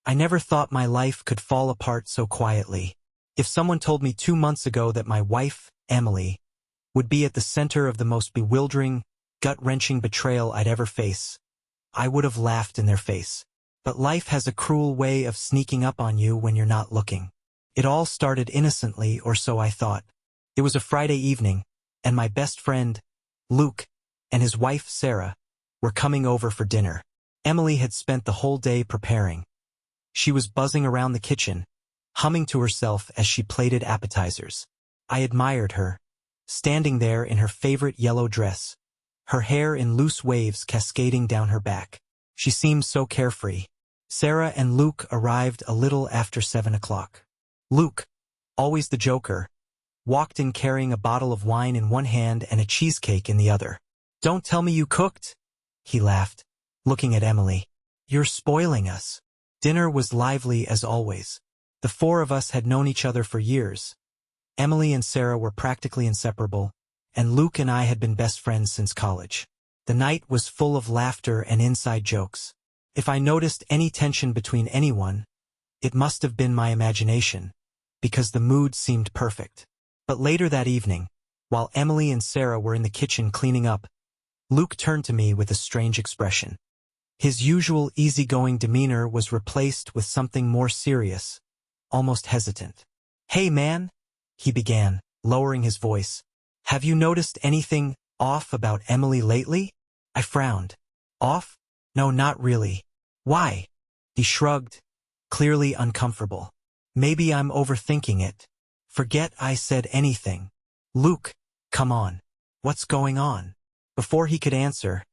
I never thought my life could fall apart so quietly. If someone told me 2 months ago that my wife, Emily, would be at the center of the most bewildering, gut-wrenching betrayal I'd ever face, I would have laughed in their face. But life has a cruel way of sneaking up on you when you're not looking. It all started innocently, or so I thought. It was a Friday evening, and my best friend, Luke, and his wife, Sarah, were coming over for dinner. Emily had spent the whole day preparing. She was buzzing around the kitchen, humming to herself as she plated appetizers. I admired her, standing there in her favorite yellow dress, her hair in loose waves cascading down her back. She seemed so carefree. Sarah and Luke arrived a little after 7 o'clock. Luke, always the joker, walked in carrying a bottle of wine in one hand and a cheesecake in the other. "Don't tell me you cooked," he laughed, looking at Emily. "You're spoiling us." Dinner was lively as always. The four of us had known each other for years. Emily and Sarah were practically inseparable, and Luke and I had been best friends since college. The night was full of laughter and inside jokes. If I noticed any tension between anyone, it must have been my imagination, because the mood seemed perfect. But later that evening, while Emily and Sarah were in the kitchen cleaning up, Luke turned to me with a strange expression. His usual easygoing demeanor was replaced with something more serious, almost hesitant. "Hey man," he began, lowering his voice. "Have you noticed anything off about Emily lately?" I frowned. "Off? No, not really." "Why?" He shrugged, clearly uncomfortable. "Maybe I'm overthinking it." "Forget I said anything." "Luke, come on. What's going on?" Before he could answer,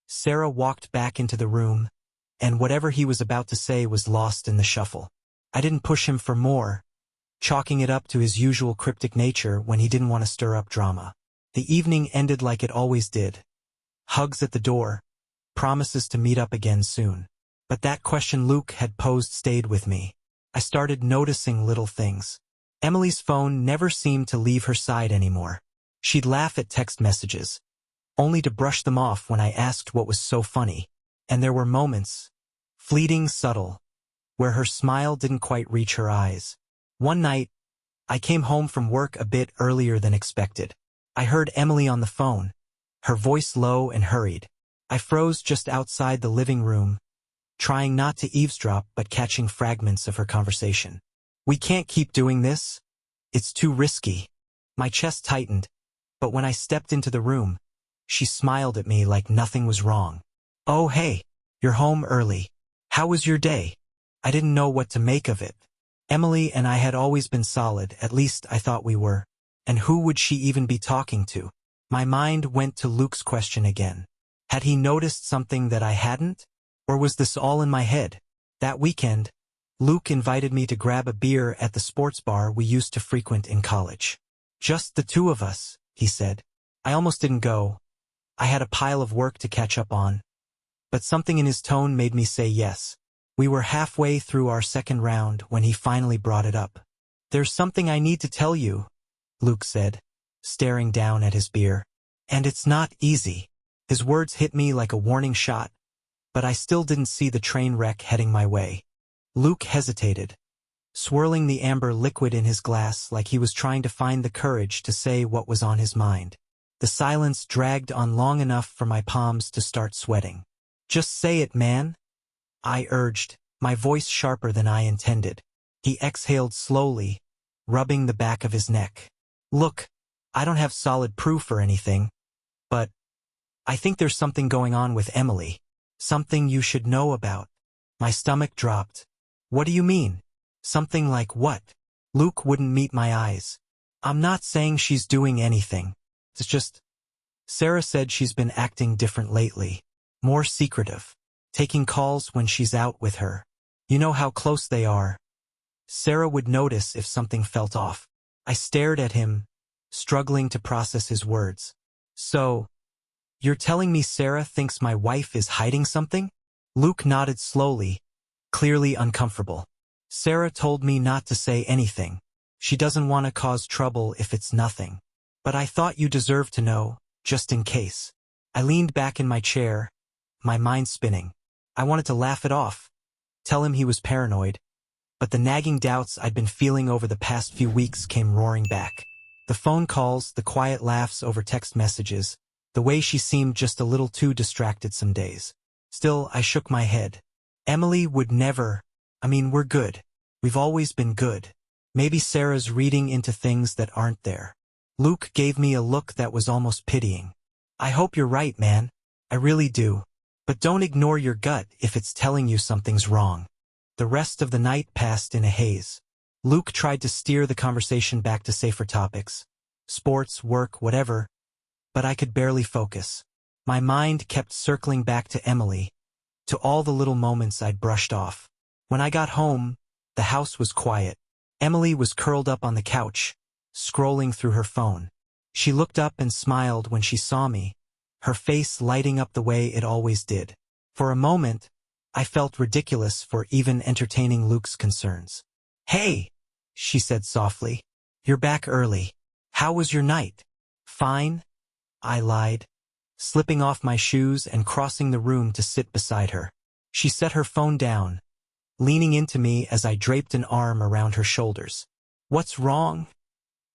Sarah walked back into the room, and whatever he was about to say was lost in the shuffle. I didn't push him for more, chalking it up to his usual cryptic nature when he didn't want to stir up drama. The evening ended like it always did. Hugs at the door, promises to meet up again soon. But that question Luke had posed stayed with me. I started noticing little things. Emily's phone never seemed to leave her side anymore. She'd laugh at text messages, only to brush them off when I asked what was so funny. And there were moments, fleeting, subtle, where her smile didn't quite reach her eyes. One night, I came home from work a bit earlier than expected. I heard Emily on the phone, her voice low and hurried. I froze just outside the living room, trying not to eavesdrop but catching fragments of her conversation. "We can't keep doing this. It's too risky." My chest tightened, but when I stepped into the room, she smiled at me like nothing was wrong. "Oh hey, you're home early. How was your day?" I didn't know what to make of it. Emily and I had always been solid, at least I thought we were. And who would she even be talking to? My mind went to Luke's question again. Had he noticed something that I hadn't? Or was this all in my head? That weekend, Luke invited me to grab a beer at the sports bar we used to frequent in college. "Just the two of us," he said. I almost didn't go. I had a pile of work to catch up on. But something in his tone made me say yes. We were halfway through our second round when he finally brought it up. "There's something I need to tell you," Luke said, staring down at his beer. "And it's not easy." His words hit me like a warning shot, but I still didn't see the train wreck heading my way. Luke hesitated, swirling the amber liquid in his glass like he was trying to find the courage to say what was on his mind. The silence dragged on long enough for my palms to start sweating. "Just say it, man," I urged, my voice sharper than I intended. He exhaled slowly, rubbing the back of his neck. "Look, I don't have solid proof or anything, but I think there's something going on with Emily. Something you should know about." My stomach dropped. "What do you mean? Something like what?" Luke wouldn't meet my eyes. "I'm not saying she's doing anything. It's just, Sarah said she's been acting different lately. More secretive. Taking calls when she's out with her. You know how close they are. Sarah would notice if something felt off." I stared at him, struggling to process his words. "So, you're telling me Sarah thinks my wife is hiding something?" Luke nodded slowly, clearly uncomfortable. "Sarah told me not to say anything. She doesn't want to cause trouble if it's nothing. But I thought you deserved to know, just in case." I leaned back in my chair, my mind spinning. I wanted to laugh it off, tell him he was paranoid. But the nagging doubts I'd been feeling over the past few weeks came roaring back. The phone calls, the quiet laughs over text messages, the way she seemed just a little too distracted some days. Still, I shook my head. Emily would never. We're good. We've always been good. Maybe Sarah's reading into things that aren't there. Luke gave me a look that was almost pitying. I hope you're right, man. I really do. But don't ignore your gut if it's telling you something's wrong. The rest of the night passed in a haze. Luke tried to steer the conversation back to safer topics. Sports, work, whatever. But I could barely focus. My mind kept circling back to Emily, to all the little moments I'd brushed off. When I got home, the house was quiet. Emily was curled up on the couch, scrolling through her phone. She looked up and smiled when she saw me, her face lighting up the way it always did. For a moment, I felt ridiculous for even entertaining Luke's concerns. "Hey," she said softly. "You're back early. How was your night?" "Fine," I lied, slipping off my shoes and crossing the room to sit beside her. She set her phone down, leaning into me as I draped an arm around her shoulders. "What's wrong?"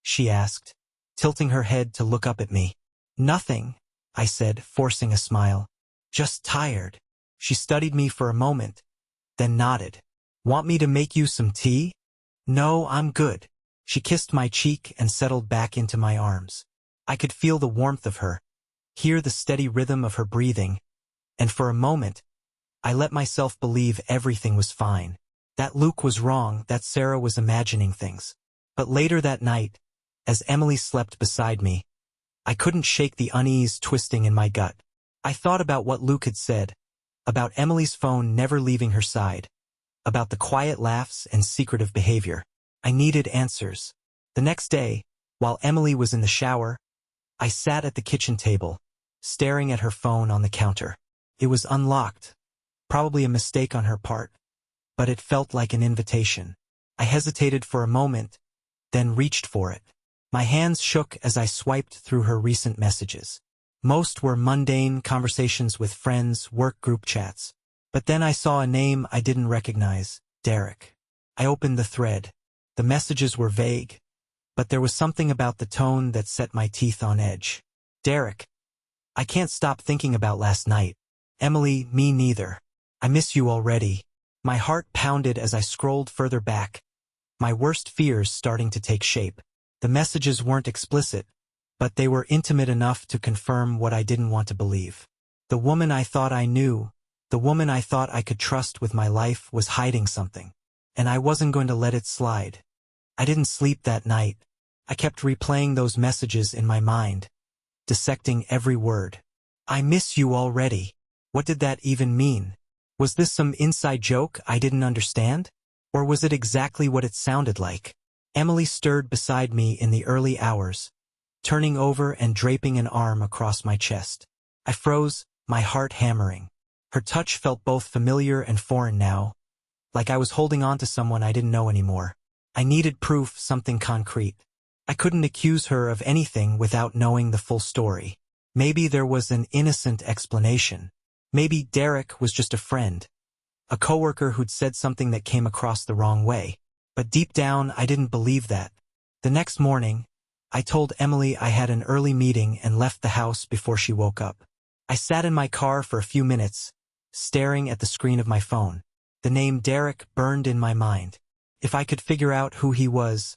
she asked, tilting her head to look up at me. "Nothing," I said, forcing a smile. "Just tired." She studied me for a moment, then nodded. "Want me to make you some tea?" "No, I'm good." She kissed my cheek and settled back into my arms. I could feel the warmth of her, hear the steady rhythm of her breathing, and for a moment, I let myself believe everything was fine. That Luke was wrong, that Sarah was imagining things. But later that night, as Emily slept beside me, I couldn't shake the unease twisting in my gut. I thought about what Luke had said, about Emily's phone never leaving her side, about the quiet laughs and secretive behavior. I needed answers. The next day, while Emily was in the shower, I sat at the kitchen table, staring at her phone on the counter. It was unlocked, probably a mistake on her part, but it felt like an invitation. I hesitated for a moment, then reached for it. My hands shook as I swiped through her recent messages. Most were mundane conversations with friends, work group chats. But then I saw a name I didn't recognize, Derek. I opened the thread. The messages were vague, but there was something about the tone that set my teeth on edge. "Derek, I can't stop thinking about last night." "Emily, me neither. I miss you already." My heart pounded as I scrolled further back, my worst fears starting to take shape. The messages weren't explicit, but they were intimate enough to confirm what I didn't want to believe. The woman I thought I knew, the woman I thought I could trust with my life, was hiding something, and I wasn't going to let it slide. I didn't sleep that night. I kept replaying those messages in my mind, dissecting every word. "I miss you already." What did that even mean? Was this some inside joke I didn't understand? Or was it exactly what it sounded like? Emily stirred beside me in the early hours, turning over and draping an arm across my chest. I froze, my heart hammering. Her touch felt both familiar and foreign now, like I was holding on to someone I didn't know anymore. I needed proof, something concrete. I couldn't accuse her of anything without knowing the full story. Maybe there was an innocent explanation. Maybe Derek was just a friend, a coworker who'd said something that came across the wrong way. But deep down, I didn't believe that. The next morning, I told Emily I had an early meeting and left the house before she woke up. I sat in my car for a few minutes, staring at the screen of my phone. The name Derek burned in my mind. If I could figure out who he was,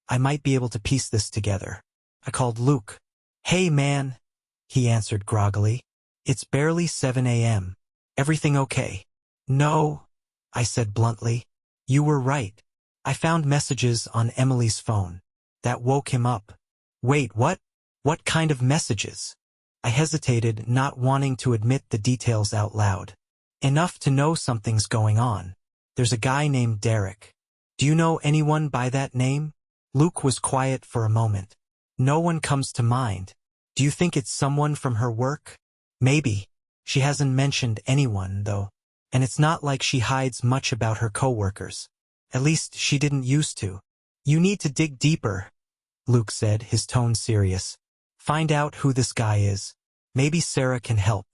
I might be able to piece this together. I called Luke. "Hey man," he answered groggily. "It's barely 7 a.m. Everything okay?" "No," I said bluntly. "You were right. I found messages on Emily's phone. That woke him up." "Wait, what? What kind of messages?" I hesitated, not wanting to admit the details out loud. "Enough to know something's going on. There's a guy named Derek. Do you know anyone by that name?" Luke was quiet for a moment. "No one comes to mind. Do you think it's someone from her work?" "Maybe. She hasn't mentioned anyone, though. And it's not like she hides much about her coworkers. At least she didn't used to." "You need to dig deeper," Luke said, his tone serious. "Find out who this guy is. Maybe Sarah can help."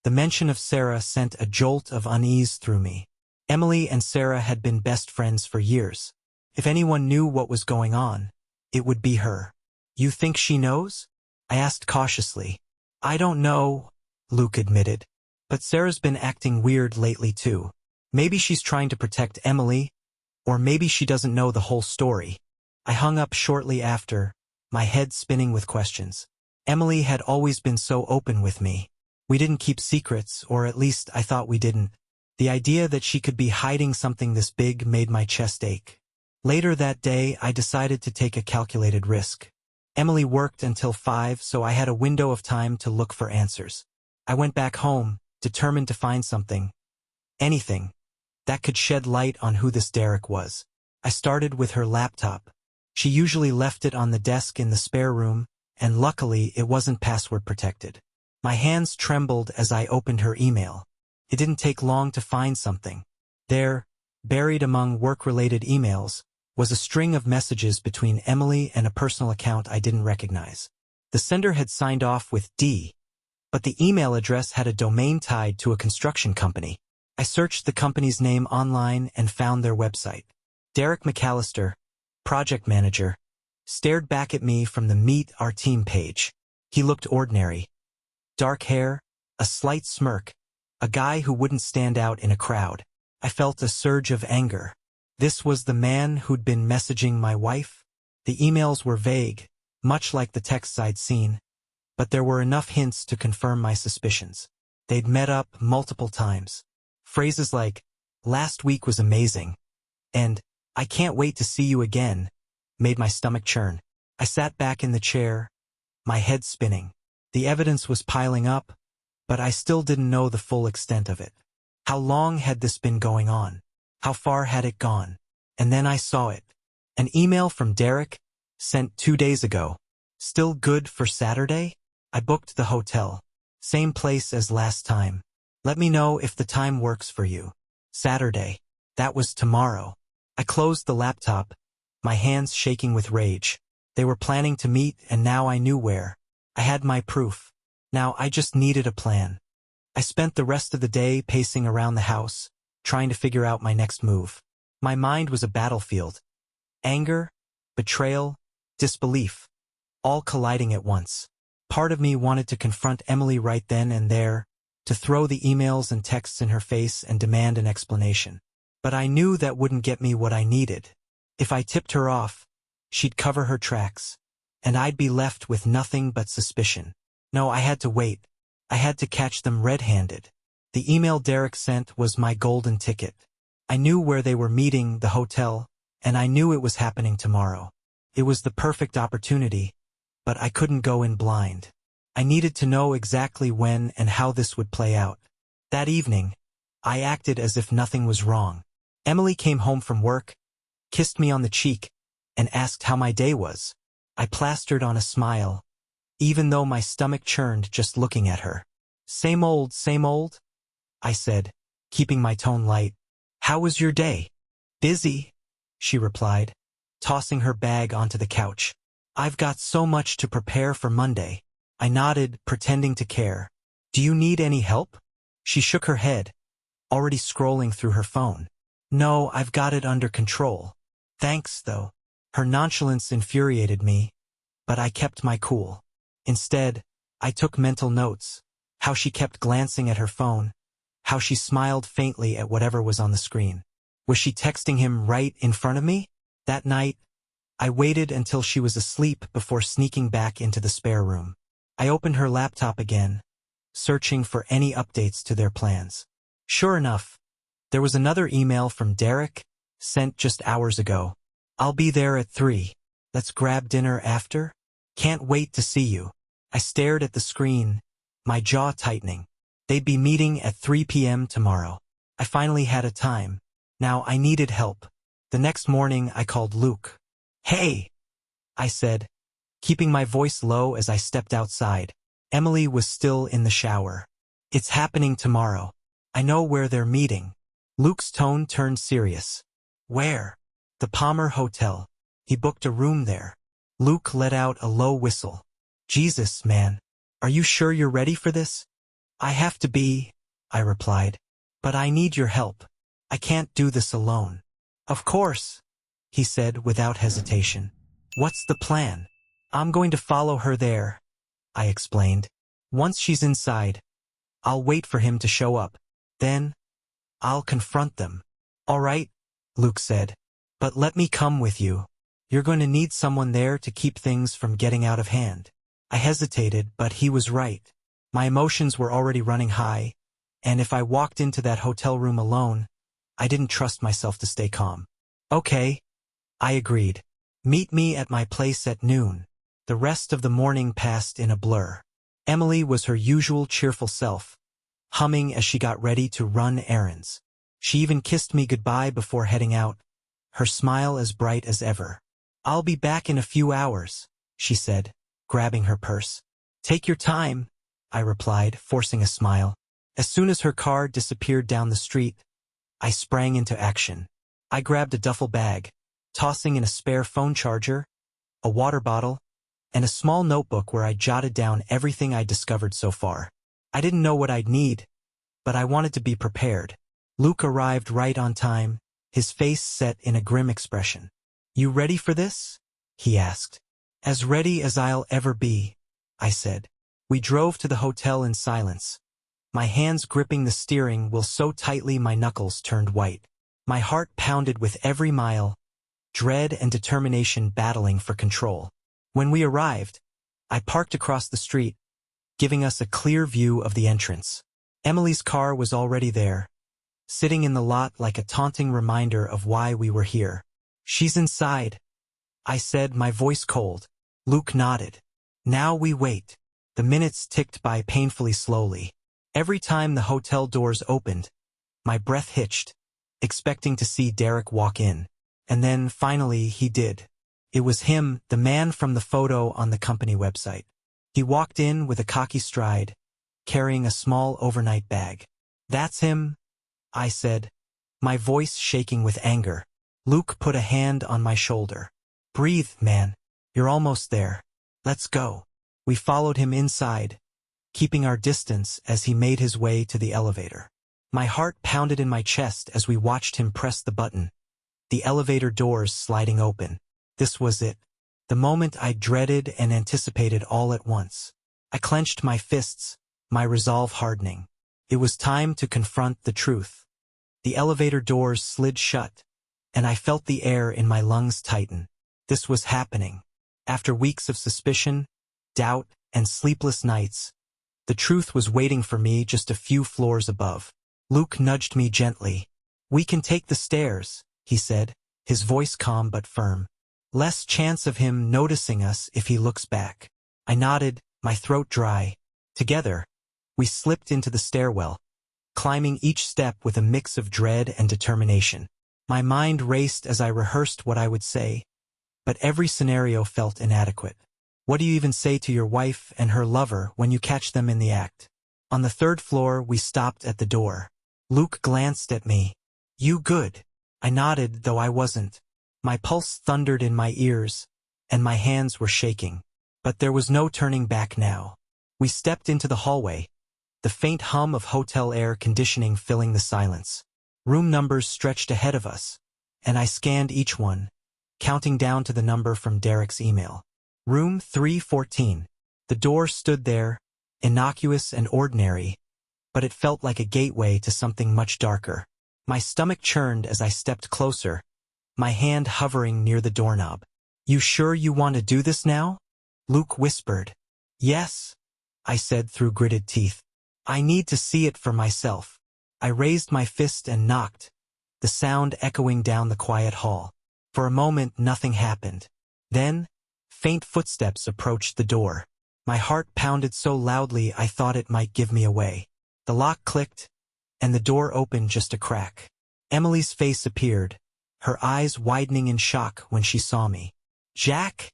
The mention of Sarah sent a jolt of unease through me. Emily and Sarah had been best friends for years. If anyone knew what was going on, it would be her. You think she knows? I asked cautiously. I don't know, Luke admitted. But Sarah's been acting weird lately too. Maybe she's trying to protect Emily, or maybe she doesn't know the whole story. I hung up shortly after, my head spinning with questions. Emily had always been so open with me. We didn't keep secrets, or at least I thought we didn't. The idea that she could be hiding something this big made my chest ache. Later that day, I decided to take a calculated risk. Emily worked until 5, so I had a window of time to look for answers. I went back home, determined to find something, anything, that could shed light on who this Derek was. I started with her laptop. She usually left it on the desk in the spare room, and luckily it wasn't password protected. My hands trembled as I opened her email. It didn't take long to find something. There, buried among work-related emails, was a string of messages between Emily and a personal account I didn't recognize. The sender had signed off with D, but the email address had a domain tied to a construction company. I searched the company's name online and found their website. Derek McAllister, project manager, stared back at me from the Meet Our Team page. He looked ordinary. Dark hair, a slight smirk, a guy who wouldn't stand out in a crowd. I felt a surge of anger. This was the man who'd been messaging my wife? The emails were vague, much like the texts I'd seen, but there were enough hints to confirm my suspicions. They'd met up multiple times. Phrases like, "Last week was amazing," and "I can't wait to see you again," made my stomach churn. I sat back in the chair, my head spinning. The evidence was piling up, but I still didn't know the full extent of it. How long had this been going on? How far had it gone? And then I saw it. An email from Derek, sent 2 days ago. Still good for Saturday? I booked the hotel. Same place as last time. Let me know if the time works for you. Saturday. That was tomorrow. I closed the laptop, my hands shaking with rage. They were planning to meet, and now I knew where. I had my proof. Now I just needed a plan. I spent the rest of the day pacing around the house, trying to figure out my next move. My mind was a battlefield. Anger, betrayal, disbelief, all colliding at once. Part of me wanted to confront Emily right then and there, to throw the emails and texts in her face and demand an explanation. But I knew that wouldn't get me what I needed. If I tipped her off, she'd cover her tracks, and I'd be left with nothing but suspicion. No, I had to wait. I had to catch them red-handed. The email Derek sent was my golden ticket. I knew where they were meeting, the hotel, and I knew it was happening tomorrow. It was the perfect opportunity, but I couldn't go in blind. I needed to know exactly when and how this would play out. That evening, I acted as if nothing was wrong. Emily came home from work, kissed me on the cheek, and asked how my day was. I plastered on a smile, even though my stomach churned just looking at her. Same old, I said, keeping my tone light. How was your day? Busy, she replied, tossing her bag onto the couch. I've got so much to prepare for Monday. I nodded, pretending to care. Do you need any help? She shook her head, already scrolling through her phone. No, I've got it under control. Thanks, though. Her nonchalance infuriated me, but I kept my cool. Instead, I took mental notes, how she kept glancing at her phone, how she smiled faintly at whatever was on the screen. Was she texting him right in front of me? That night, I waited until she was asleep before sneaking back into the spare room. I opened her laptop again, searching for any updates to their plans. Sure enough, there was another email from Derek, sent just hours ago. I'll be there at 3. Let's grab dinner after? Can't wait to see you. I stared at the screen, my jaw tightening. They'd be meeting at 3 p.m. tomorrow. I finally had a time. Now I needed help. The next morning I called Luke. Hey, I said, keeping my voice low as I stepped outside. Emily was still in the shower. It's happening tomorrow. I know where they're meeting. Luke's tone turned serious. Where? The Palmer Hotel. He booked a room there. Luke let out a low whistle. Jesus, man. Are you sure you're ready for this? I have to be, I replied. But I need your help. I can't do this alone. Of course, he said without hesitation. What's the plan? I'm going to follow her there, I explained. Once she's inside, I'll wait for him to show up. Then, I'll confront them. All right, Luke said. But let me come with you. You're going to need someone there to keep things from getting out of hand. I hesitated, but he was right. My emotions were already running high, and if I walked into that hotel room alone, I didn't trust myself to stay calm. Okay, I agreed. Meet me at my place at noon. The rest of the morning passed in a blur. Emily was her usual cheerful self, humming as she got ready to run errands. She even kissed me goodbye before heading out, her smile as bright as ever. I'll be back in a few hours, she said, grabbing her purse. Take your time, I replied, forcing a smile. As soon as her car disappeared down the street, I sprang into action. I grabbed a duffel bag, tossing in a spare phone charger, a water bottle, and a small notebook where I jotted down everything I'd discovered so far. I didn't know what I'd need, but I wanted to be prepared. Luke arrived right on time, his face set in a grim expression. You ready for this? He asked. As ready as I'll ever be, I said. We drove to the hotel in silence, my hands gripping the steering wheel so tightly my knuckles turned white. My heart pounded with every mile, dread and determination battling for control. When we arrived, I parked across the street, giving us a clear view of the entrance. Emily's car was already there, sitting in the lot like a taunting reminder of why we were here. She's inside, I said, my voice cold. Luke nodded. Now we wait. The minutes ticked by painfully slowly. Every time the hotel doors opened, my breath hitched, expecting to see Derek walk in. And then, finally, he did. It was him, the man from the photo on the company website. He walked in with a cocky stride, carrying a small overnight bag. That's him, I said, my voice shaking with anger. Luke put a hand on my shoulder. Breathe, man. You're almost there. Let's go. We followed him inside, keeping our distance as he made his way to the elevator. My heart pounded in my chest as we watched him press the button, the elevator doors sliding open. This was it, the moment I dreaded and anticipated all at once. I clenched my fists, my resolve hardening. It was time to confront the truth. The elevator doors slid shut, and I felt the air in my lungs tighten. This was happening. After weeks of suspicion, doubt, and sleepless nights, the truth was waiting for me just a few floors above. Luke nudged me gently. We can take the stairs, he said, his voice calm but firm. Less chance of him noticing us if he looks back. I nodded, my throat dry. Together, we slipped into the stairwell, climbing each step with a mix of dread and determination. My mind raced as I rehearsed what I would say, but every scenario felt inadequate. What do you even say to your wife and her lover when you catch them in the act? On the third floor, we stopped at the door. Luke glanced at me. You good? I nodded, though I wasn't. My pulse thundered in my ears, and my hands were shaking. But there was no turning back now. We stepped into the hallway, the faint hum of hotel air conditioning filling the silence. Room numbers stretched ahead of us, and I scanned each one, counting down to the number from Derek's email. Room 314. The door stood there, innocuous and ordinary, but it felt like a gateway to something much darker. My stomach churned as I stepped closer, my hand hovering near the doorknob. You sure you want to do this now? Luke whispered. Yes, I said through gritted teeth. I need to see it for myself. I raised my fist and knocked, the sound echoing down the quiet hall. For a moment, nothing happened. Then, faint footsteps approached the door. My heart pounded so loudly I thought it might give me away. The lock clicked, and the door opened just a crack. Emily's face appeared, her eyes widening in shock when she saw me. Jack?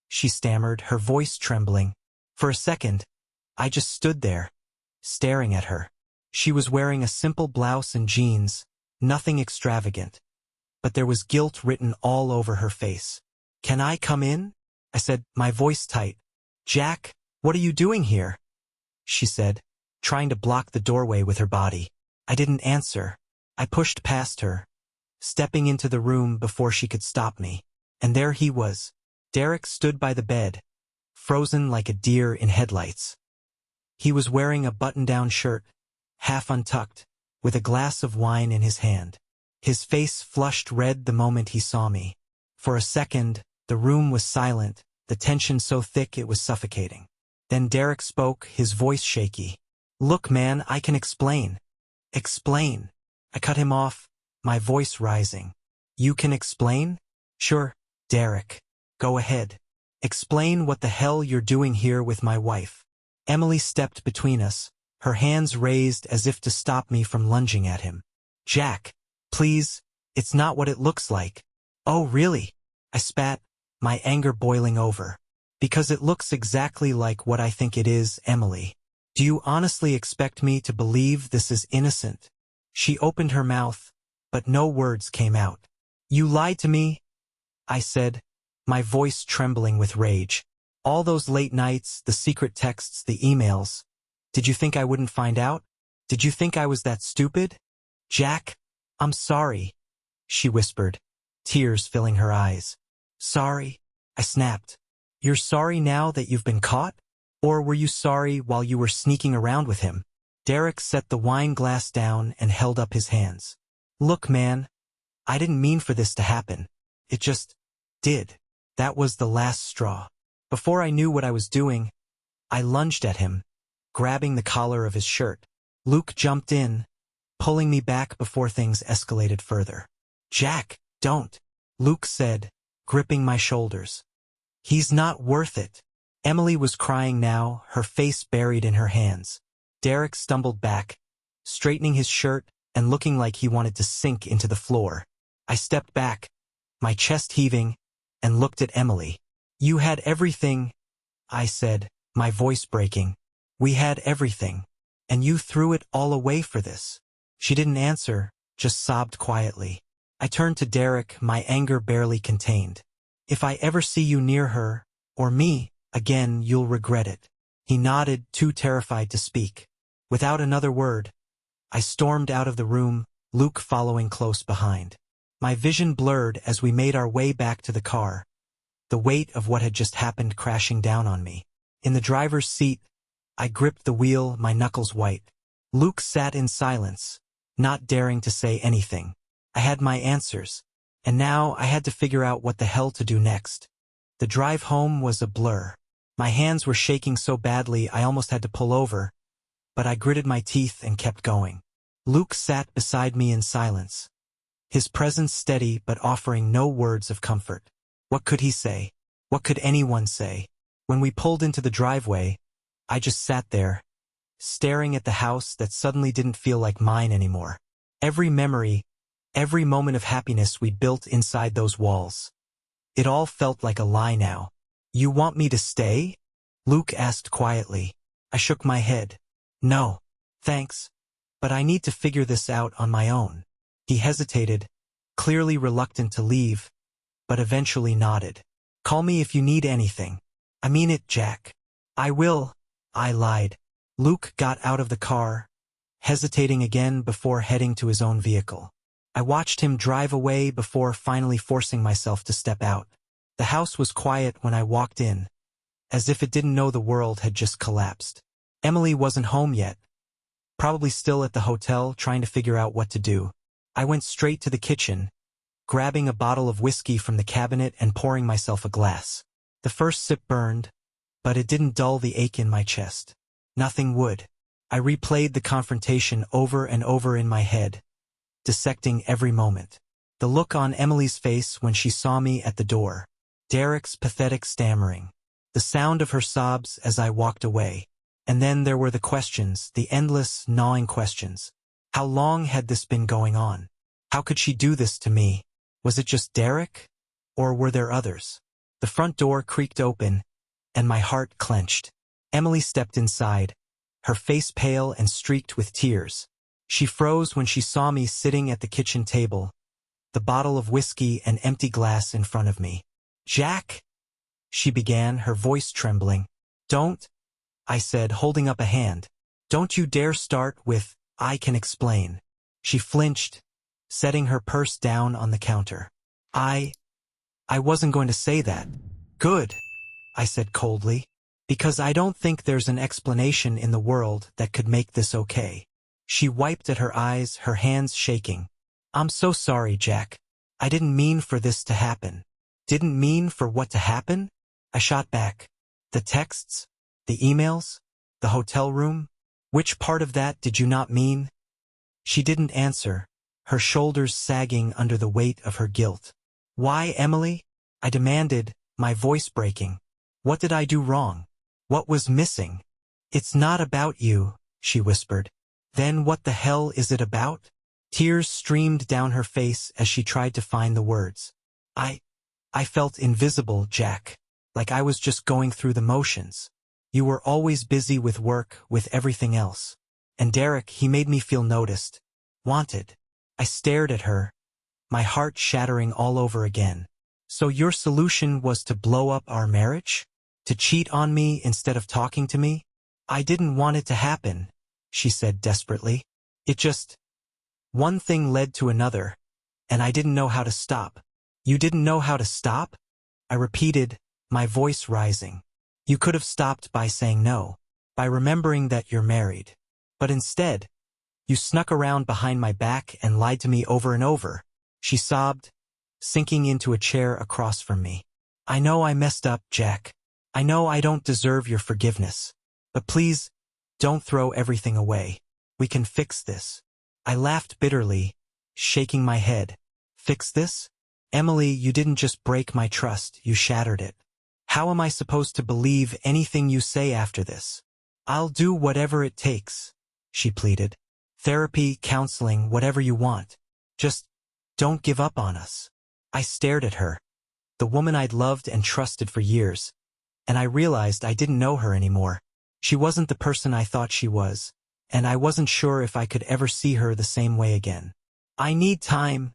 She stammered, her voice trembling. For a second, I just stood there, staring at her. She was wearing a simple blouse and jeans, nothing extravagant. But there was guilt written all over her face. Can I come in? I said, my voice tight. Jack, what are you doing here? She said, trying to block the doorway with her body. I didn't answer. I pushed past her, stepping into the room before she could stop me. And there he was. Derek stood by the bed, frozen like a deer in headlights. He was wearing a button-down shirt, half untucked, with a glass of wine in his hand. His face flushed red the moment he saw me. For a second, the room was silent, the tension so thick it was suffocating. Then Derek spoke, his voice shaky. "Look, man, I can explain." "Explain?" I cut him off, my voice rising. "You can explain?" "Sure, Derek. Go ahead. Explain what the hell you're doing here with my wife." Emily stepped between us, her hands raised as if to stop me from lunging at him. "Jack, please, it's not what it looks like." "Oh, really?" I spat, my anger boiling over. "Because it looks exactly like what I think it is, Emily. Do you honestly expect me to believe this is innocent?" She opened her mouth, but no words came out. "You lied to me," I said, my voice trembling with rage. "All those late nights, the secret texts, the emails. Did you think I wouldn't find out? Did you think I was that stupid?" "Jack, I'm sorry," she whispered, tears filling her eyes. "Sorry?" I snapped. "You're sorry now that you've been caught? Or were you sorry while you were sneaking around with him?" Derek set the wine glass down and held up his hands. "Look, man, I didn't mean for this to happen. It just did. That was the last straw." Before I knew what I was doing, I lunged at him, grabbing the collar of his shirt. Luke jumped in, pulling me back before things escalated further. "Jack, don't," Luke said, gripping my shoulders. "He's not worth it." Emily was crying now, her face buried in her hands. Derek stumbled back, straightening his shirt and looking like he wanted to sink into the floor. I stepped back, my chest heaving, and looked at Emily. "You had everything," I said, my voice breaking. "We had everything. And you threw it all away for this." She didn't answer, just sobbed quietly. I turned to Derek, my anger barely contained. "If I ever see you near her, or me, again, you'll regret it." He nodded, too terrified to speak. Without another word, I stormed out of the room, Luke following close behind. My vision blurred as we made our way back to the car, the weight of what had just happened crashing down on me. In the driver's seat, I gripped the wheel, my knuckles white. Luke sat in silence, not daring to say anything. I had my answers, and now I had to figure out what the hell to do next. The drive home was a blur. My hands were shaking so badly I almost had to pull over, but I gritted my teeth and kept going. Luke sat beside me in silence, his presence steady but offering no words of comfort. What could he say? What could anyone say? When we pulled into the driveway, I just sat there, staring at the house that suddenly didn't feel like mine anymore. Every memory, every moment of happiness we'd built inside those walls. It all felt like a lie now. "You want me to stay?" Luke asked quietly. I shook my head. "No, thanks, but I need to figure this out on my own." He hesitated, clearly reluctant to leave, but eventually nodded. "Call me if you need anything." "I mean it, Jack." "I will," I lied. Luke got out of the car, hesitating again before heading to his own vehicle. I watched him drive away before finally forcing myself to step out. The house was quiet when I walked in, as if it didn't know the world had just collapsed. Emily wasn't home yet, probably still at the hotel trying to figure out what to do. I went straight to the kitchen, grabbing a bottle of whiskey from the cabinet and pouring myself a glass. The first sip burned, but it didn't dull the ache in my chest. Nothing would. I replayed the confrontation over and over in my head, dissecting every moment. The look on Emily's face when she saw me at the door. Derek's pathetic stammering. The sound of her sobs as I walked away. And then there were the questions, the endless, gnawing questions. How long had this been going on? How could she do this to me? Was it just Derek? Or were there others? The front door creaked open, and my heart clenched. Emily stepped inside, her face pale and streaked with tears. She froze when she saw me sitting at the kitchen table, the bottle of whiskey and empty glass in front of me. "Jack," she began, her voice trembling. "Don't," I said, holding up a hand. "Don't you dare start with, 'I can explain.'" She flinched, setting her purse down on the counter. I wasn't going to say that. Good, I said coldly, because I don't think there's an explanation in the world that could make this okay. She wiped at her eyes, her hands shaking. I'm so sorry, Jack. I didn't mean for this to happen. Didn't mean for what to happen? I shot back. The texts? The emails? The hotel room? Which part of that did you not mean? She didn't answer, her shoulders sagging under the weight of her guilt. Why, Emily? I demanded, my voice breaking. What did I do wrong? What was missing? It's not about you, she whispered. Then what the hell is it about? Tears streamed down her face as she tried to find the words. I felt invisible, Jack. Like I was just going through the motions. You were always busy with work, with everything else. And Derek, he made me feel noticed. Wanted. I stared at her, my heart shattering all over again. So your solution was to blow up our marriage? To cheat on me instead of talking to me? I didn't want it to happen, she said desperately. It just... One thing led to another, and I didn't know how to stop. You didn't know how to stop? I repeated, my voice rising. You could have stopped by saying no, by remembering that you're married. But instead, you snuck around behind my back and lied to me over and over, she sobbed, sinking into a chair across from me. I know I messed up, Jack. I know I don't deserve your forgiveness. But please, don't throw everything away. We can fix this. I laughed bitterly, shaking my head. Fix this? Emily, you didn't just break my trust, you shattered it. How am I supposed to believe anything you say after this? I'll do whatever it takes, she pleaded. Therapy, counseling, whatever you want. Just don't give up on us. I stared at her, the woman I'd loved and trusted for years, and I realized I didn't know her anymore. She wasn't the person I thought she was, and I wasn't sure if I could ever see her the same way again. I need time,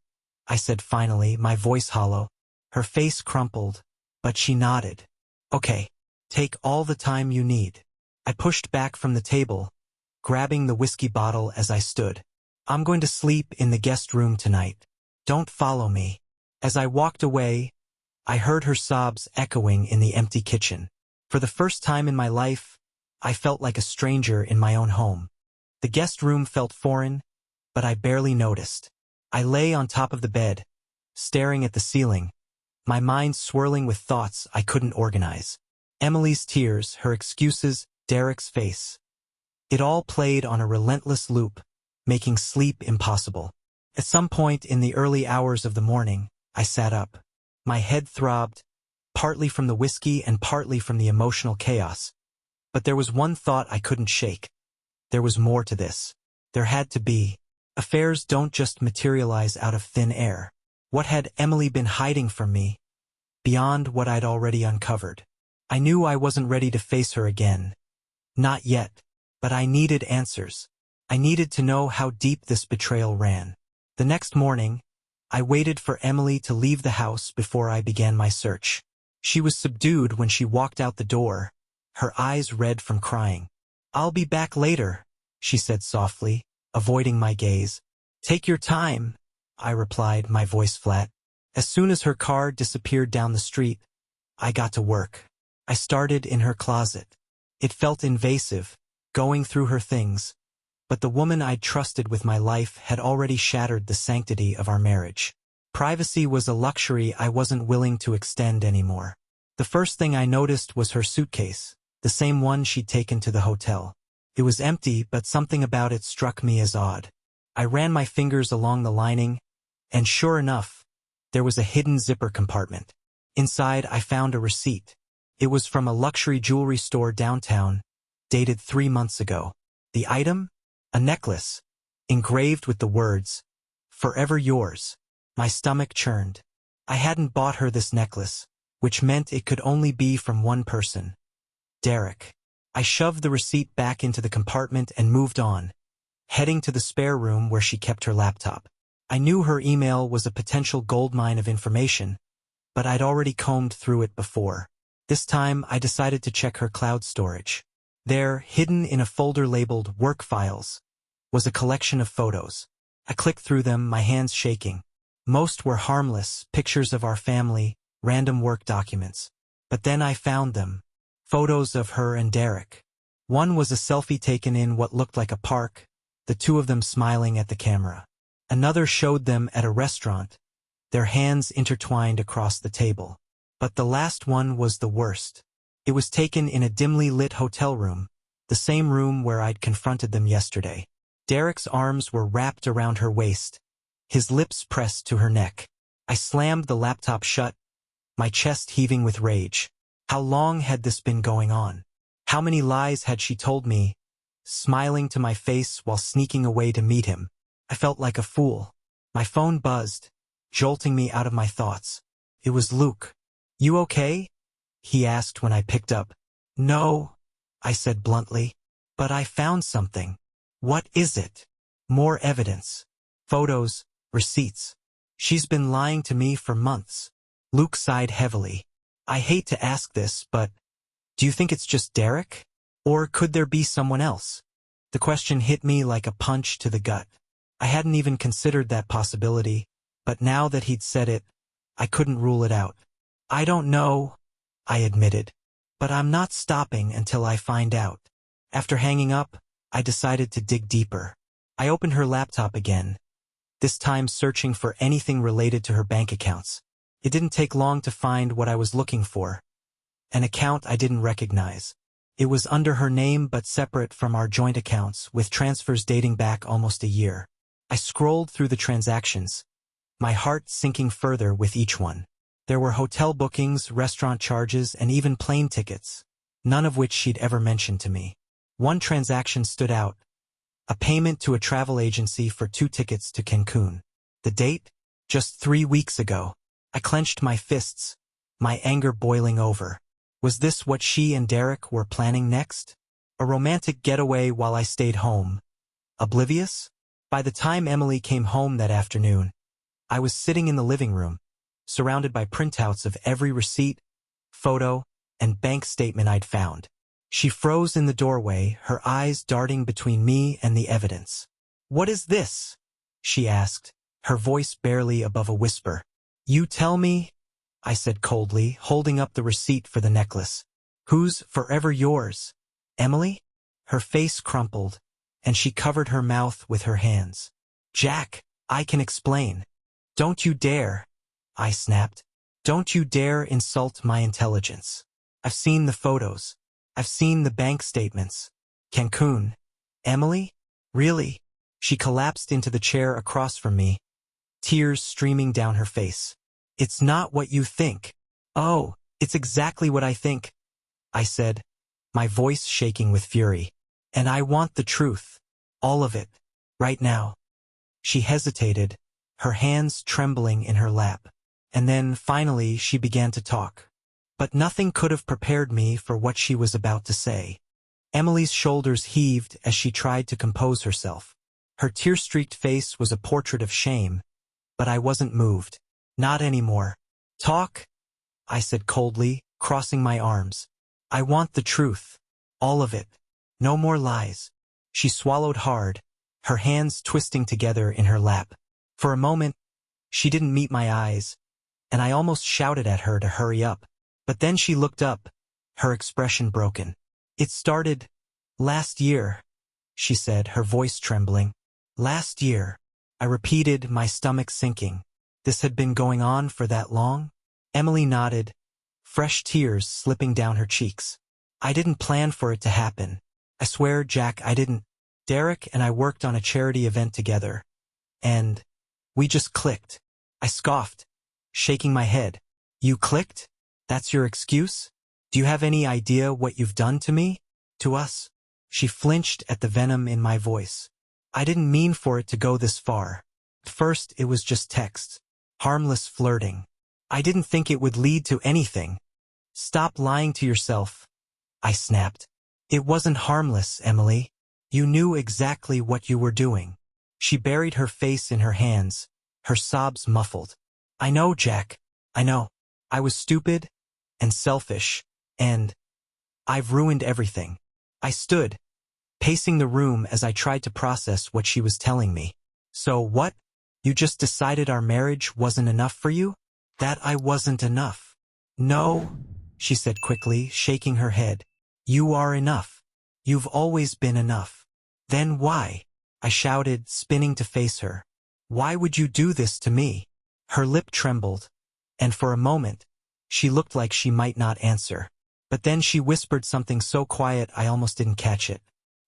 I said finally, my voice hollow. Her face crumpled, but she nodded. Okay, take all the time you need. I pushed back from the table, grabbing the whiskey bottle as I stood. I'm going to sleep in the guest room tonight. Don't follow me. As I walked away, I heard her sobs echoing in the empty kitchen. For the first time in my life, I felt like a stranger in my own home. The guest room felt foreign, but I barely noticed. I lay on top of the bed, staring at the ceiling, my mind swirling with thoughts I couldn't organize. Emily's tears, her excuses, Derek's face. It all played on a relentless loop, making sleep impossible. At some point in the early hours of the morning, I sat up. My head throbbed, partly from the whiskey and partly from the emotional chaos. But there was one thought I couldn't shake. There was more to this. There had to be. Affairs don't just materialize out of thin air. What had Emily been hiding from me, beyond what I'd already uncovered? I knew I wasn't ready to face her again. Not yet. But I needed answers. I needed to know how deep this betrayal ran. The next morning, I waited for Emily to leave the house before I began my search. She was subdued when she walked out the door, her eyes red from crying. I'll be back later, she said softly, avoiding my gaze. Take your time, I replied, my voice flat. As soon as her car disappeared down the street, I got to work. I started in her closet. It felt invasive, going through her things, but the woman I'd trusted with my life had already shattered the sanctity of our marriage. Privacy was a luxury I wasn't willing to extend anymore. The first thing I noticed was her suitcase, the same one she'd taken to the hotel. It was empty, but something about it struck me as odd. I ran my fingers along the lining, and sure enough, there was a hidden zipper compartment. Inside, I found a receipt. It was from a luxury jewelry store downtown, dated 3 months ago. The item? A necklace, engraved with the words, "Forever yours." My stomach churned. I hadn't bought her this necklace, which meant it could only be from one person. Derek. I shoved the receipt back into the compartment and moved on, heading to the spare room where she kept her laptop. I knew her email was a potential goldmine of information, but I'd already combed through it before. This time, I decided to check her cloud storage. There, hidden in a folder labeled Work Files, was a collection of photos. I clicked through them, my hands shaking. Most were harmless, pictures of our family, random work documents. But then I found them. Photos of her and Derek. One was a selfie taken in what looked like a park, the two of them smiling at the camera. Another showed them at a restaurant, their hands intertwined across the table. But the last one was the worst. It was taken in a dimly lit hotel room, the same room where I'd confronted them yesterday. Derek's arms were wrapped around her waist, his lips pressed to her neck. I slammed the laptop shut, my chest heaving with rage. How long had this been going on? How many lies had she told me, smiling to my face while sneaking away to meet him? I felt like a fool. My phone buzzed, jolting me out of my thoughts. It was Luke. "You okay?" he asked when I picked up. "No," I said bluntly. "But I found something." "What is it?" "More evidence. Photos, receipts. She's been lying to me for months." Luke sighed heavily. "I hate to ask this, but do you think it's just Derek? Or could there be someone else?" The question hit me like a punch to the gut. I hadn't even considered that possibility, but now that he'd said it, I couldn't rule it out. "I don't know," I admitted, "but I'm not stopping until I find out." After hanging up, I decided to dig deeper. I opened her laptop again, this time searching for anything related to her bank accounts. It didn't take long to find what I was looking for. An account I didn't recognize. It was under her name but separate from our joint accounts, with transfers dating back almost a year. I scrolled through the transactions, my heart sinking further with each one. There were hotel bookings, restaurant charges, and even plane tickets, none of which she'd ever mentioned to me. One transaction stood out, a payment to a travel agency for 2 tickets to Cancun. The date? Just 3 weeks ago. I clenched my fists, my anger boiling over. Was this what she and Derek were planning next? A romantic getaway while I stayed home. Oblivious? By the time Emily came home that afternoon, I was sitting in the living room, surrounded by printouts of every receipt, photo, and bank statement I'd found. She froze in the doorway, her eyes darting between me and the evidence. "What is this?" she asked, her voice barely above a whisper. "You tell me," I said coldly, holding up the receipt for the necklace. "Who's forever yours? Emily?" Her face crumpled, and she covered her mouth with her hands. "Jack, I can explain." "Don't you dare," I snapped. "Don't you dare insult my intelligence. I've seen the photos. I've seen the bank statements. Cancun. Emily? Really?" She collapsed into the chair across from me, tears streaming down her face. "It's not what you think." "Oh, it's exactly what I think," I said, my voice shaking with fury. "And I want the truth. All of it. Right now." She hesitated, her hands trembling in her lap. And then, finally, she began to talk. But nothing could have prepared me for what she was about to say. Emily's shoulders heaved as she tried to compose herself. Her tear-streaked face was a portrait of shame, but I wasn't moved. "Not anymore." "Talk," I said coldly, crossing my arms. "I want the truth. All of it. No more lies." She swallowed hard, her hands twisting together in her lap. For a moment, she didn't meet my eyes, and I almost shouted at her to hurry up. But then she looked up, her expression broken. "It started last year," she said, her voice trembling. "Last year." I repeated, my stomach sinking. This had been going on for that long? Emily nodded, fresh tears slipping down her cheeks. "I didn't plan for it to happen. I swear, Jack, I didn't. Derek and I worked on a charity event together, and we just clicked." I scoffed, shaking my head. "You clicked? That's your excuse? Do you have any idea what you've done to me? To us?" She flinched at the venom in my voice. "I didn't mean for it to go this far. At first, it was just texts. Harmless flirting. I didn't think it would lead to anything." "Stop lying to yourself," I snapped. "It wasn't harmless, Emily. You knew exactly what you were doing." She buried her face in her hands, her sobs muffled. "I know, Jack. I know. I was stupid and selfish, and I've ruined everything." I stood, pacing the room as I tried to process what she was telling me. So what? You just decided our marriage wasn't enough for you? That I wasn't enough. No, she said quickly, shaking her head. You are enough. You've always been enough. Then why? I shouted, spinning to face her. Why would you do this to me? Her lip trembled, and for a moment, she looked like she might not answer. But then she whispered something so quiet I almost didn't catch it.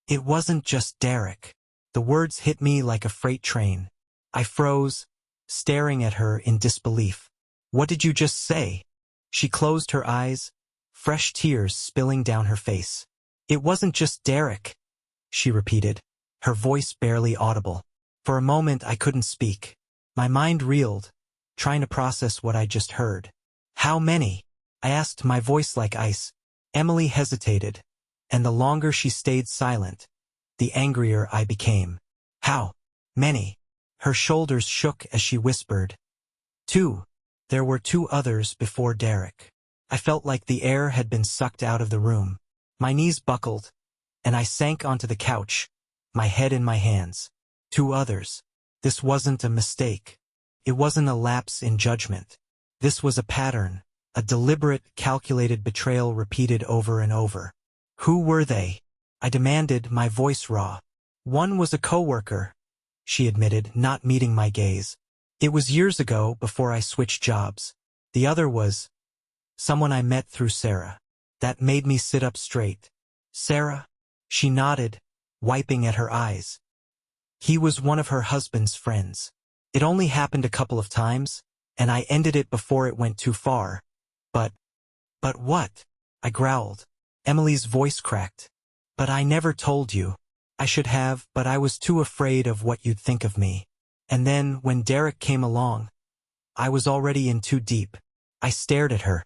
It wasn't just Derek. The words hit me like a freight train. I froze, staring at her in disbelief. What did you just say? She closed her eyes, fresh tears spilling down her face. It wasn't just Derek, she repeated, her voice barely audible. For a moment I couldn't speak. My mind reeled, trying to process what I just heard. How many? I asked, my voice like ice. Emily hesitated, and the longer she stayed silent, the angrier I became. How many? Her shoulders shook as she whispered. 2. There were 2 others before Derek. I felt like the air had been sucked out of the room. My knees buckled, and I sank onto the couch, my head in my hands. 2 others. This wasn't a mistake. It wasn't a lapse in judgment. This was a pattern, a deliberate, calculated betrayal repeated over and over. Who were they? I demanded, my voice raw. One was a coworker, she admitted, not meeting my gaze. It was years ago, before I switched jobs. The other was someone I met through Sarah. That made me sit up straight. Sarah? She nodded, wiping at her eyes. He was one of her husband's friends. It only happened a couple of times, and I ended it before it went too far. But what? I growled. Emily's voice cracked. But I never told you. I should have, but I was too afraid of what you'd think of me. And then, when Derek came along, I was already in too deep. I stared at her,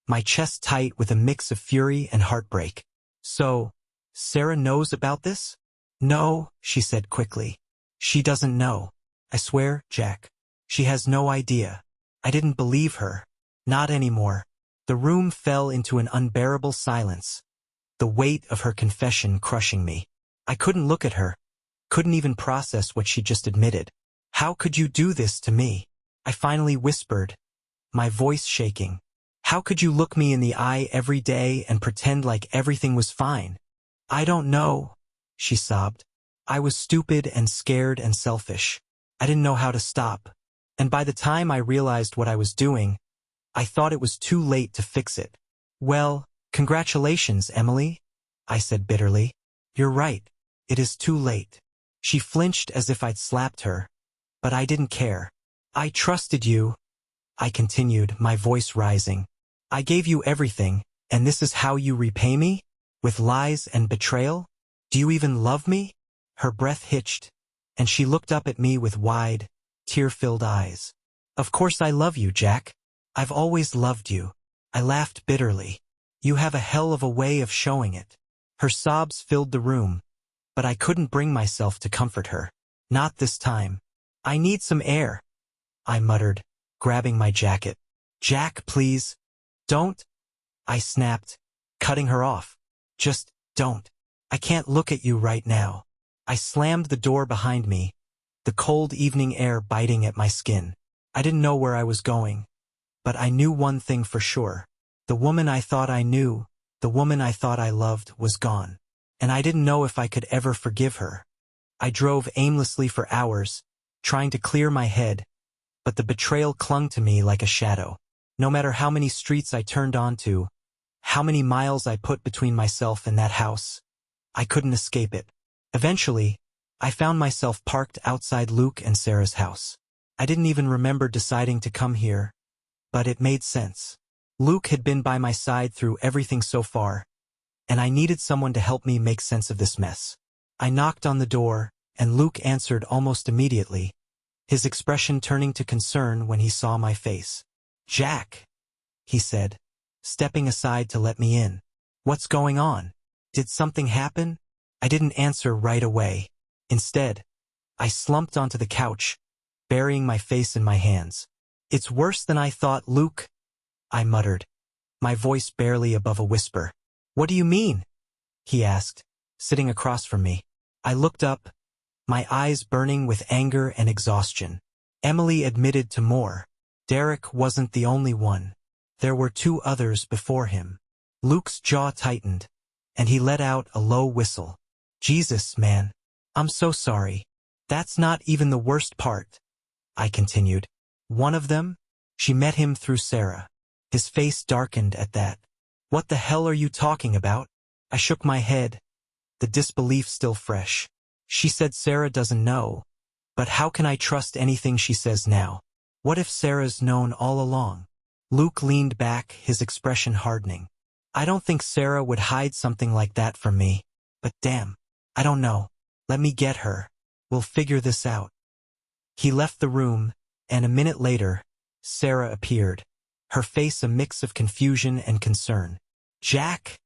my chest tight with a mix of fury and heartbreak. So, Sarah knows about this? No, she said quickly. She doesn't know. I swear, Jack. She has no idea. I didn't believe her. Not anymore. The room fell into an unbearable silence, the weight of her confession crushing me. I couldn't look at her, couldn't even process what she just admitted. How could you do this to me? I finally whispered, my voice shaking. How could you look me in the eye every day and pretend like everything was fine? I don't know, she sobbed. I was stupid and scared and selfish. I didn't know how to stop. And by the time I realized what I was doing, I thought it was too late to fix it. Well, congratulations, Emily, I said bitterly. You're right. It is too late. She flinched as if I'd slapped her, but I didn't care. I trusted you, I continued, my voice rising. I gave you everything, and this is how you repay me? With lies and betrayal? Do you even love me? Her breath hitched, and she looked up at me with wide, tear-filled eyes. Of course I love you, Jack. I've always loved you. I laughed bitterly. You have a hell of a way of showing it. Her sobs filled the room, but I couldn't bring myself to comfort her. Not this time. I need some air, I muttered, grabbing my jacket. Jack, please. Don't, I snapped, cutting her off. Just don't. I can't look at you right now. I slammed the door behind me, the cold evening air biting at my skin. I didn't know where I was going, but I knew one thing for sure. The woman I thought I knew, the woman I thought I loved, was gone. And I didn't know if I could ever forgive her. I drove aimlessly for hours, trying to clear my head, but the betrayal clung to me like a shadow. No matter how many streets I turned onto, how many miles I put between myself and that house, I couldn't escape it. Eventually, I found myself parked outside Luke and Sarah's house. I didn't even remember deciding to come here, but it made sense. Luke had been by my side through everything so far, and I needed someone to help me make sense of this mess. I knocked on the door, and Luke answered almost immediately, his expression turning to concern when he saw my face. Jack, he said, stepping aside to let me in. What's going on? Did something happen? I didn't answer right away. Instead, I slumped onto the couch, burying my face in my hands. It's worse than I thought, Luke, I muttered, my voice barely above a whisper. What do you mean? He asked, sitting across from me. I looked up, my eyes burning with anger and exhaustion. Emily admitted to more. Derek wasn't the only one. There were 2 others before him. Luke's jaw tightened, and he let out a low whistle. Jesus, man. I'm so sorry. That's not even the worst part, I continued. One of them? She met him through Sarah. His face darkened at that. What the hell are you talking about? I shook my head, the disbelief still fresh. She said Sarah doesn't know. But how can I trust anything she says now? What if Sarah's known all along? Luke leaned back, his expression hardening. I don't think Sarah would hide something like that from me. But damn, I don't know. Let me get her. We'll figure this out. He left the room, and a minute later, Sarah appeared, her face a mix of confusion and concern. Jack,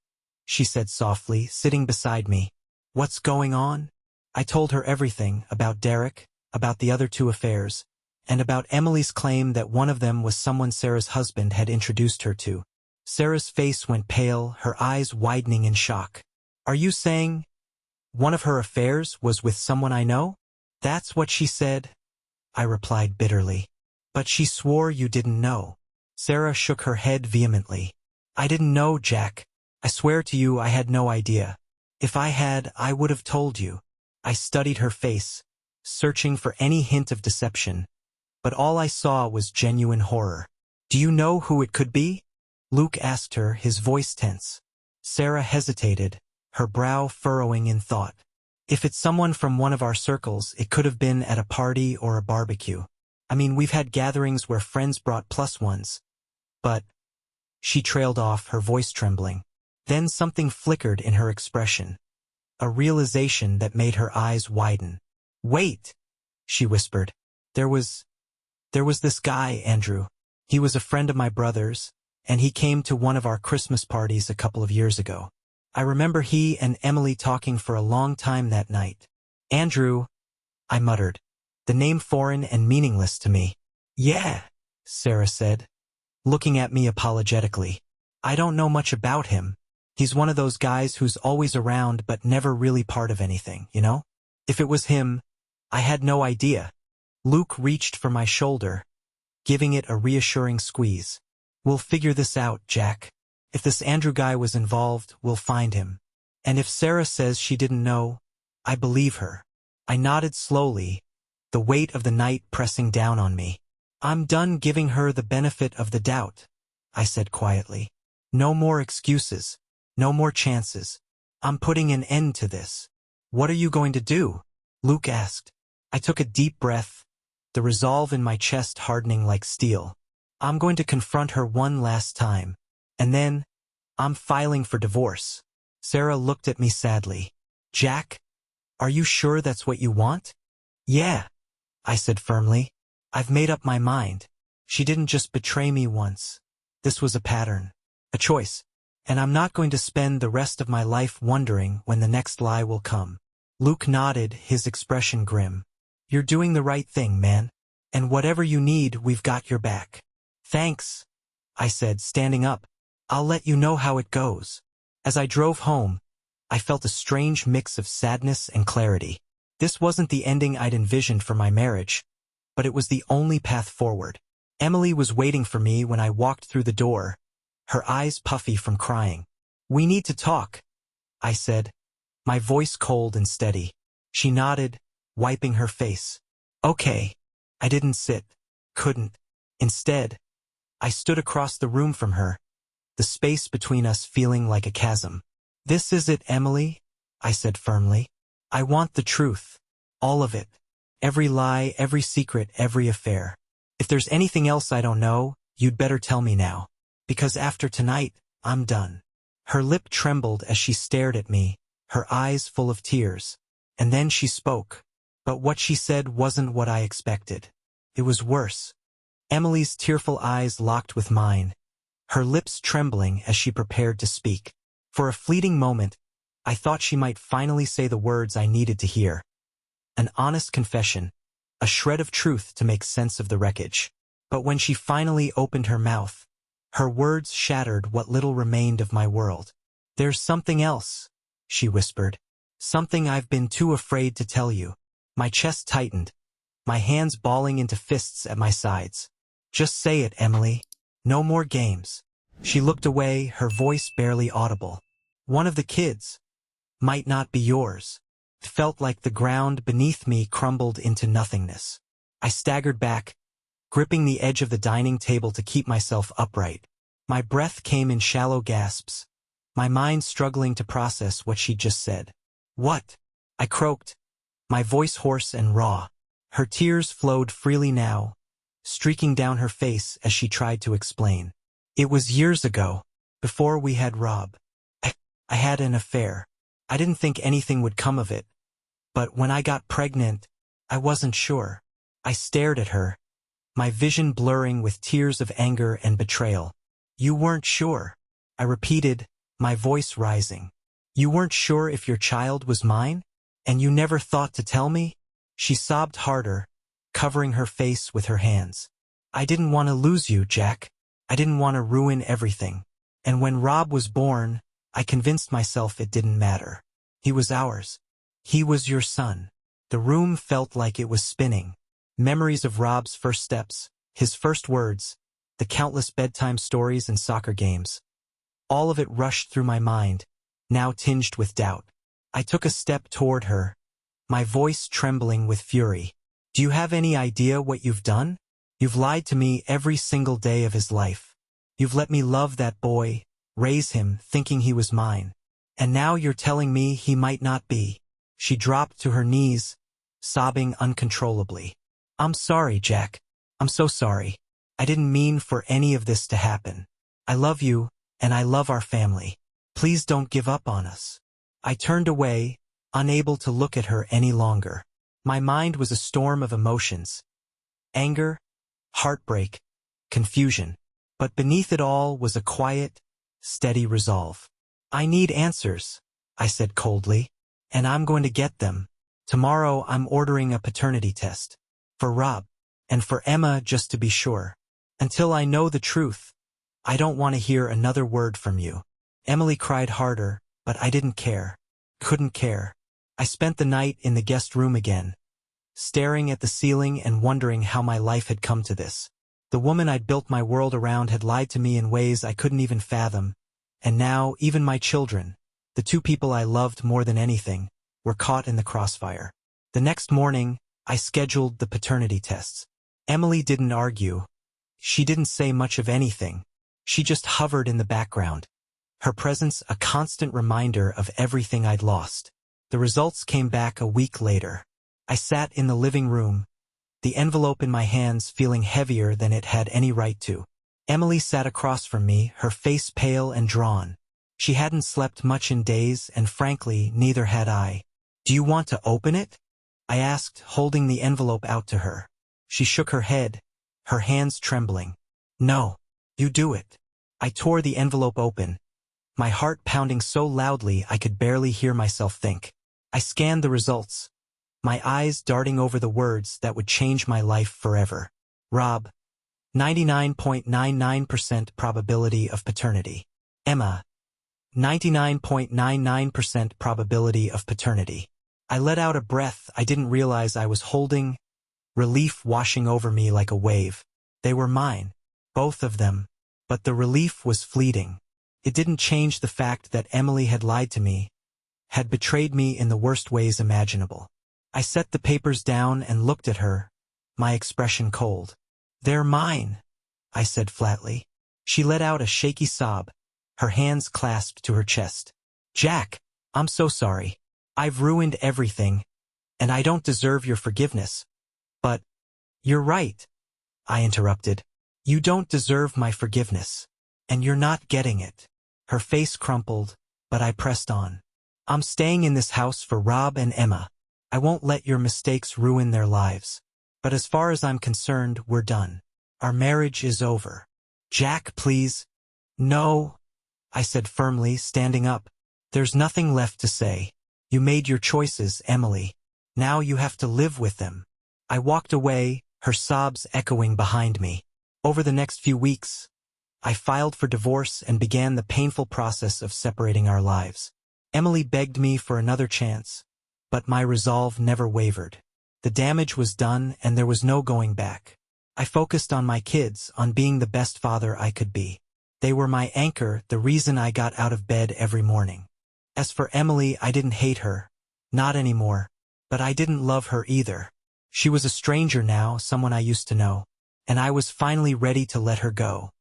she said softly, sitting beside me. What's going on? I told her everything about Derek, about the other 2 affairs, and about Emily's claim that one of them was someone Sarah's husband had introduced her to. Sarah's face went pale, her eyes widening in shock. Are you saying one of her affairs was with someone I know? That's what she said, I replied bitterly. But she swore you didn't know. Sarah shook her head vehemently. I didn't know, Jack. I swear to you I had no idea. If I had, I would have told you. I studied her face, searching for any hint of deception. But all I saw was genuine horror. Do you know who it could be? Luke asked her, his voice tense. Sarah hesitated, her brow furrowing in thought. If it's someone from one of our circles, it could have been at a party or a barbecue. I mean, we've had gatherings where friends brought +1s. But... She trailed off, her voice trembling. Then something flickered in her expression. A realization that made her eyes widen. Wait, she whispered. There was this guy, Andrew. He was a friend of my brother's, and he came to one of our Christmas parties a couple of years ago. I remember he and Emily talking for a long time that night. Andrew, I muttered, the name foreign and meaningless to me. Yeah, Sarah said, looking at me apologetically. I don't know much about him. He's one of those guys who's always around but never really part of anything, you know? If it was him, I had no idea. Luke reached for my shoulder, giving it a reassuring squeeze. We'll figure this out, Jack. If this Andrew guy was involved, we'll find him. And if Sarah says she didn't know, I believe her. I nodded slowly, the weight of the night pressing down on me. I'm done giving her the benefit of the doubt, I said quietly. No more excuses. No more chances. I'm putting an end to this. What are you going to do? Luke asked. I took a deep breath, the resolve in my chest hardening like steel. I'm going to confront her one last time. And then, I'm filing for divorce. Sarah looked at me sadly. Jack, are you sure that's what you want? Yeah, I said firmly. I've made up my mind. She didn't just betray me once. This was a pattern, a choice. And I'm not going to spend the rest of my life wondering when the next lie will come. Luke nodded, his expression grim. You're doing the right thing, man. And whatever you need, we've got your back. Thanks, I said, standing up. I'll let you know how it goes. As I drove home, I felt a strange mix of sadness and clarity. This wasn't the ending I'd envisioned for my marriage, but it was the only path forward. Emily was waiting for me when I walked through the door, her eyes puffy from crying. We need to talk, I said, my voice cold and steady. She nodded, wiping her face. Okay. I didn't sit, couldn't. Instead, I stood across the room from her, the space between us feeling like a chasm. This is it, Emily, I said firmly. I want the truth. All of it. Every lie, every secret, every affair. If there's anything else I don't know, you'd better tell me now. Because after tonight, I'm done. Her lip trembled as she stared at me, her eyes full of tears. And then she spoke. But what she said wasn't what I expected. It was worse. Emily's tearful eyes locked with mine, her lips trembling as she prepared to speak. For a fleeting moment, I thought she might finally say the words I needed to hear. An honest confession, a shred of truth to make sense of the wreckage. But when she finally opened her mouth, her words shattered what little remained of my world. There's something else, she whispered. Something I've been too afraid to tell you. My chest tightened, my hands balling into fists at my sides. Just say it, Emily. No more games. She looked away, her voice barely audible. One of the kids might not be yours. It felt like the ground beneath me crumbled into nothingness. I staggered back, gripping the edge of the dining table to keep myself upright. My breath came in shallow gasps, my mind struggling to process what she'd just said. What? I croaked, my voice hoarse and raw. Her tears flowed freely now, streaking down her face as she tried to explain. It was years ago, before we had Rob. I had an affair. I didn't think anything would come of it. But when I got pregnant, I wasn't sure. I stared at her, my vision blurring with tears of anger and betrayal. You weren't sure, I repeated, my voice rising. You weren't sure if your child was mine? And you never thought to tell me? She sobbed harder, covering her face with her hands. I didn't want to lose you, Jack. I didn't want to ruin everything. And when Rob was born, I convinced myself it didn't matter. He was ours. He was your son. The room felt like it was spinning. Memories of Rob's first steps, his first words, the countless bedtime stories and soccer games. All of it rushed through my mind, now tinged with doubt. I took a step toward her, my voice trembling with fury. Do you have any idea what you've done? You've lied to me every single day of his life. You've let me love that boy, raise him, thinking he was mine. And now you're telling me he might not be. She dropped to her knees, sobbing uncontrollably. I'm sorry, Jack. I'm so sorry. I didn't mean for any of this to happen. I love you, and I love our family. Please don't give up on us. I turned away, unable to look at her any longer. My mind was a storm of emotions. Anger, heartbreak, confusion. But beneath it all was a quiet, steady resolve. I need answers, I said coldly, and I'm going to get them. Tomorrow I'm ordering a paternity test. For Rob, and for Emma just to be sure. Until I know the truth, I don't want to hear another word from you. Emily cried harder, but I didn't care. Couldn't care. I spent the night in the guest room again, staring at the ceiling and wondering how my life had come to this. The woman I'd built my world around had lied to me in ways I couldn't even fathom, and now even my children, the two people I loved more than anything, were caught in the crossfire. The next morning, I scheduled the paternity tests. Emily didn't argue. She didn't say much of anything. She just hovered in the background, her presence a constant reminder of everything I'd lost. The results came back a week later. I sat in the living room, the envelope in my hands feeling heavier than it had any right to. Emily sat across from me, her face pale and drawn. She hadn't slept much in days, and frankly, neither had I. Do you want to open it? I asked, holding the envelope out to her. She shook her head, her hands trembling. No, you do it. I tore the envelope open, my heart pounding so loudly I could barely hear myself think. I scanned the results, my eyes darting over the words that would change my life forever. Rob, 99.99% probability of paternity. Emma, 99.99% probability of paternity. I let out a breath I didn't realize I was holding, relief washing over me like a wave. They were mine, both of them, but the relief was fleeting. It didn't change the fact that Emily had lied to me, had betrayed me in the worst ways imaginable. I set the papers down and looked at her, my expression cold. They're mine, I said flatly. She let out a shaky sob, her hands clasped to her chest. Jack, I'm so sorry. I've ruined everything, and I don't deserve your forgiveness. But, you're right, I interrupted. You don't deserve my forgiveness, and you're not getting it. Her face crumpled, but I pressed on. I'm staying in this house for Rob and Emma. I won't let your mistakes ruin their lives. But as far as I'm concerned, we're done. Our marriage is over. Jack, please. No, I said firmly, standing up. There's nothing left to say. You made your choices, Emily. Now you have to live with them. I walked away, her sobs echoing behind me. Over the next few weeks, I filed for divorce and began the painful process of separating our lives. Emily begged me for another chance, but my resolve never wavered. The damage was done and there was no going back. I focused on my kids, on being the best father I could be. They were my anchor, the reason I got out of bed every morning. As for Emily, I didn't hate her. Not anymore. But I didn't love her either. She was a stranger now, someone I used to know. And I was finally ready to let her go.